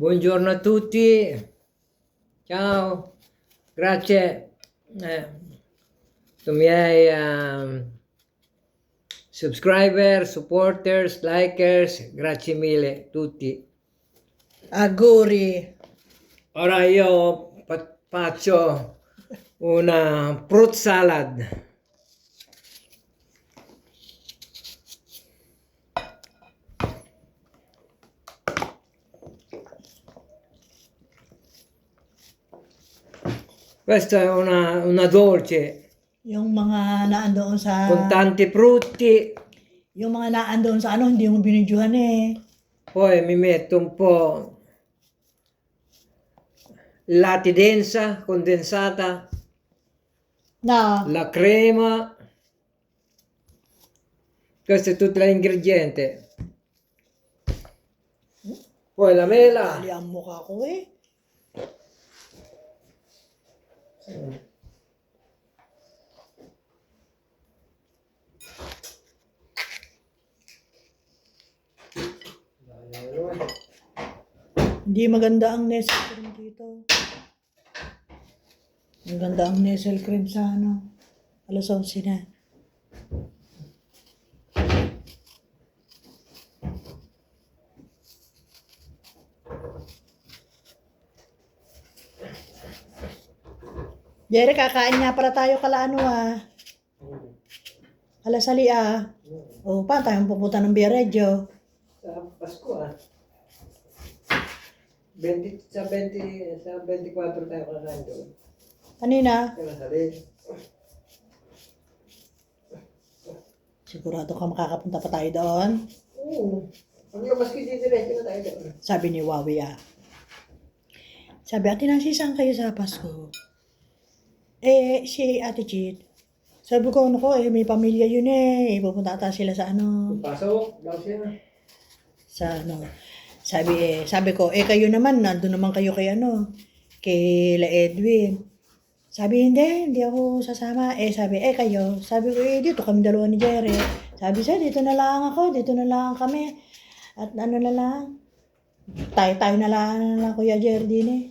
Buongiorno a tutti, ciao, grazie ai miei subscriber, supporters, likers, grazie mille tutti. Auguri. Ora io faccio una fruit salad. Questa è una dolce Yung mga naandoon sa... con tanti frutti, Yung mga naandoon sa ano, hindi mo binidyohan eh. poi mi metto un po' latte densa, condensata, Na, la crema, questo è tutto l'ingrediente. Poi la mela, dali ang mukha ko eh. Hindi maganda ang Nestle cream dito. Maganda ang Nestle cream sa ano. Alas 11 na. Jerry, kakain nga para tayo kala ano ah. Alas ali ah. O, paano tayong pupunta ng Viareggio? sa Pasko 20, sa 24 tayo kakain doon. Kanina? Kaya nasalin. Sigurado ka makakapunta pa tayo doon? Oo. Pag labas ko diretso na tayo doon. Sabi ni Wawi ah. Sabi, Ate Nancy, saan kayo sa Pasko? Eh, si Ate Chit. Sabi ko, ano ko, may pamilya yun eh. Pupunta ata sila sa ano. Pasok, daw siya. Sa ano. Sabi ko, kayo naman, nandun naman kayo kay ano. Kay La Edwin. Sabi, hindi ako sasama. Sabi, kayo. Sabi ko, dito kami dalawa ni Jerry. Sabi siya, dito na lang ako, dito na lang kami. At ano na lang. Tayo na lang Kuya Jerry din eh.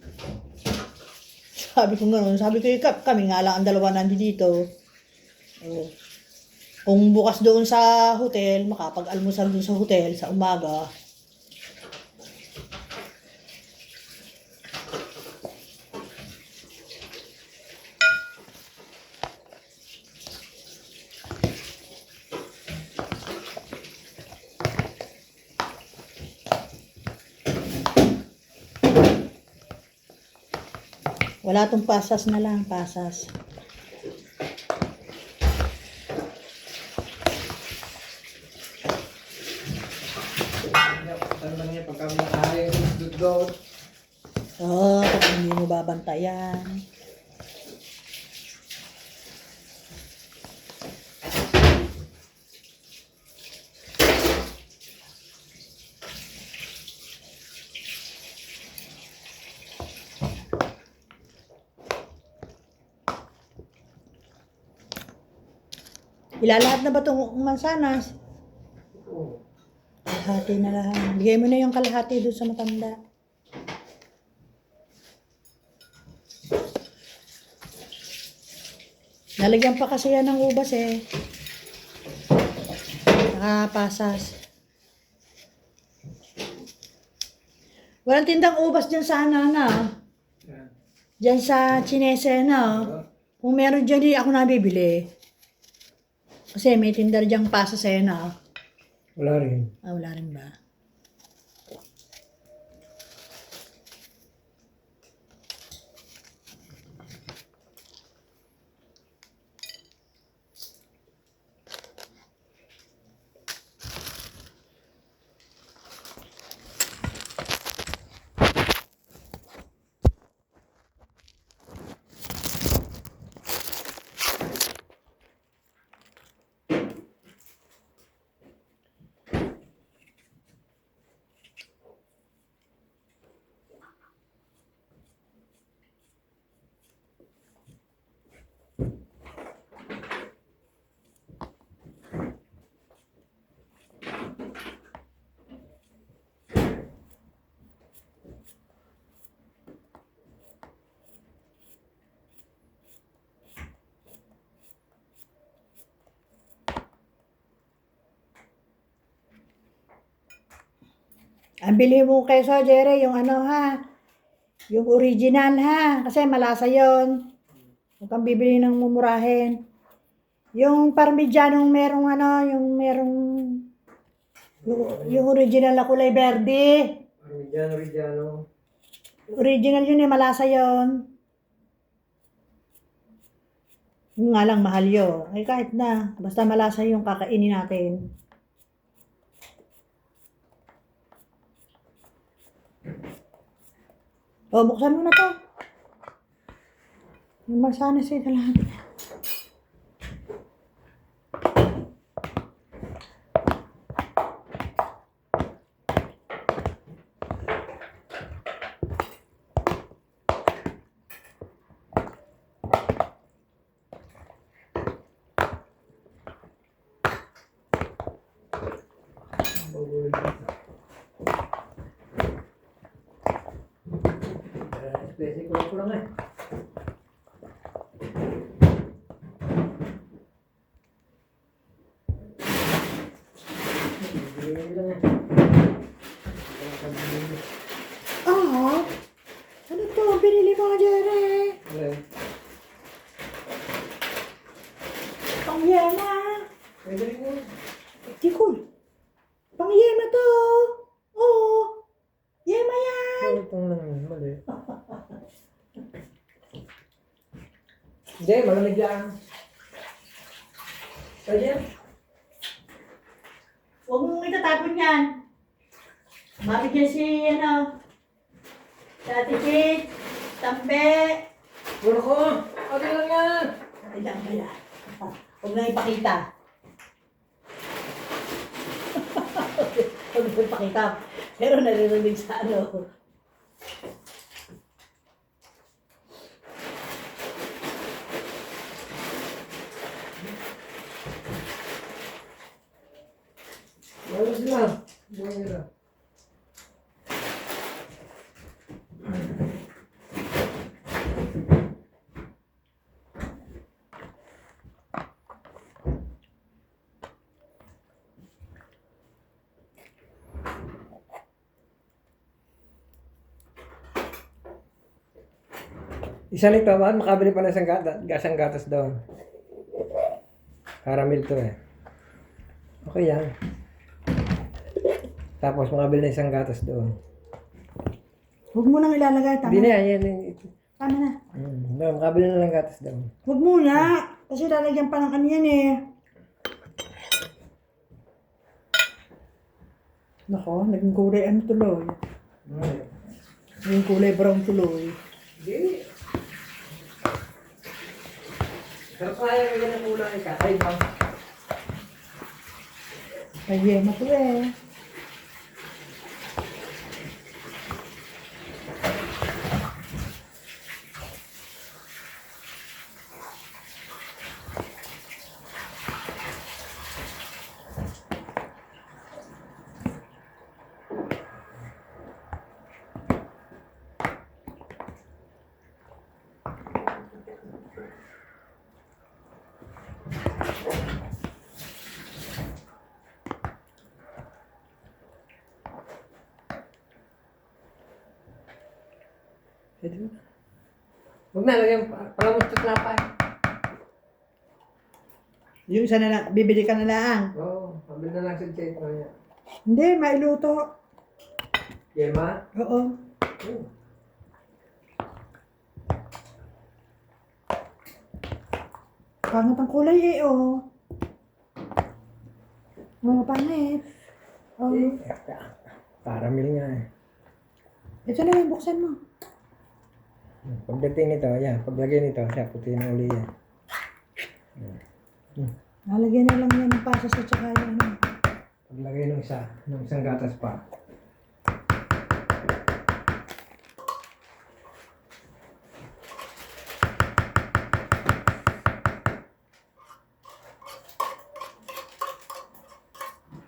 Sabi ko gano'n. Sabi ko, kami nga lang ang dalawa nandito. Kung bukas doon sa hotel, makapag-almusal doon sa hotel sa umaga. Wala tong pasas na lang, pasas. Ano lang niya, pagka makain, dudot. Oo, pag hindi mo babantayan. Ilalahat na ba itong mansanas? Oo. Kalahati na lang. Bigay mo na yung kalahati doon sa matanda. Nalagyan pa kasi yan ng ubas eh. Nakapasas. Walang tindang ubas dyan sa ano na. Dyan sa Chinese na. Kung meron dyan, di ako nabibili. Kasi may tindar dyang pasas eh na. Wala rin. Wala rin ba? Ang bili mo keso, Jerry, yung ano ha, yung original ha, kasi malasa yon. Huwag kang bibili ng mumurahin. Yung parmigianong merong ano, yung original na kulay verde. Parmigiano. Original yun eh, malasa yon. Yung nga lang, mahal yun. Ay kahit na, basta malasa yung kakainin natin. O, buksan mo na to. Yung masanas ito lahat. Basic ko lang eh. Ah, ano to? Binili mo, Jerry? Okay. Pangyema. Pwede rin yun. Tikol. Pangyema to. Oo. Yema yan. Itong lang mali. Hindi, malamig lang. Pwede yan. Huwag mong itatapon yan. Mabigyan si, ano, Tati Kate, Tambe. Puro ko. Okay lang yan. Ay lang ba yan? Huwag na ipakita. Huwag na ipakita. Pero naririnig sa ano. Malas lang. Buwan nila. Isa nito, makabili pa ng gasang gatas doon. Caramel to eh. Okay yan. Tapos makabili ng isang gatas doon. Huwag mo nang ilalagay. Tama. Hindi na yan. Tama na. No, makabili na lang gatas doon. Huwag muna. Kasi lalagyan pa ng ano yan eh. Nako, naging kulay ano tuloy. Naging kulay brown tuloy. Hindi. Pero kaya mo yan ang kulay ka. Ay, bang. May yema to eh. Pwede mo na. Huwag na, lagyan palamustot na pa. Yung isa na lang, bibili ka na lang. Oo, pabili na lang sa check mo niya. Hindi, mailuto. Yema? Oo. Oo. Pangit ang kulay eh, oh. Oo, pangit. Oh. Caramel nga eh. Ito na yung buksan mo. Pagdating nito, yan. Paglagay nito, siya, puti na uli yan. Lalagyan na lang yan ng pasas at saka yung ano. Paglagay ng isang gatas pa.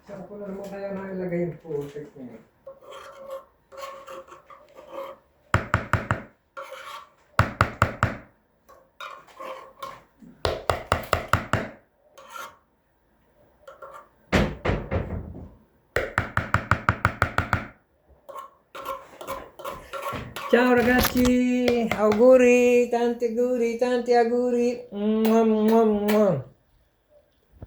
Saan ko na naman kaya na ilagay yung putik niya? Ciao ragazzi, auguri, tanti auguri, tanti auguri. Mwah, mwah, mwah.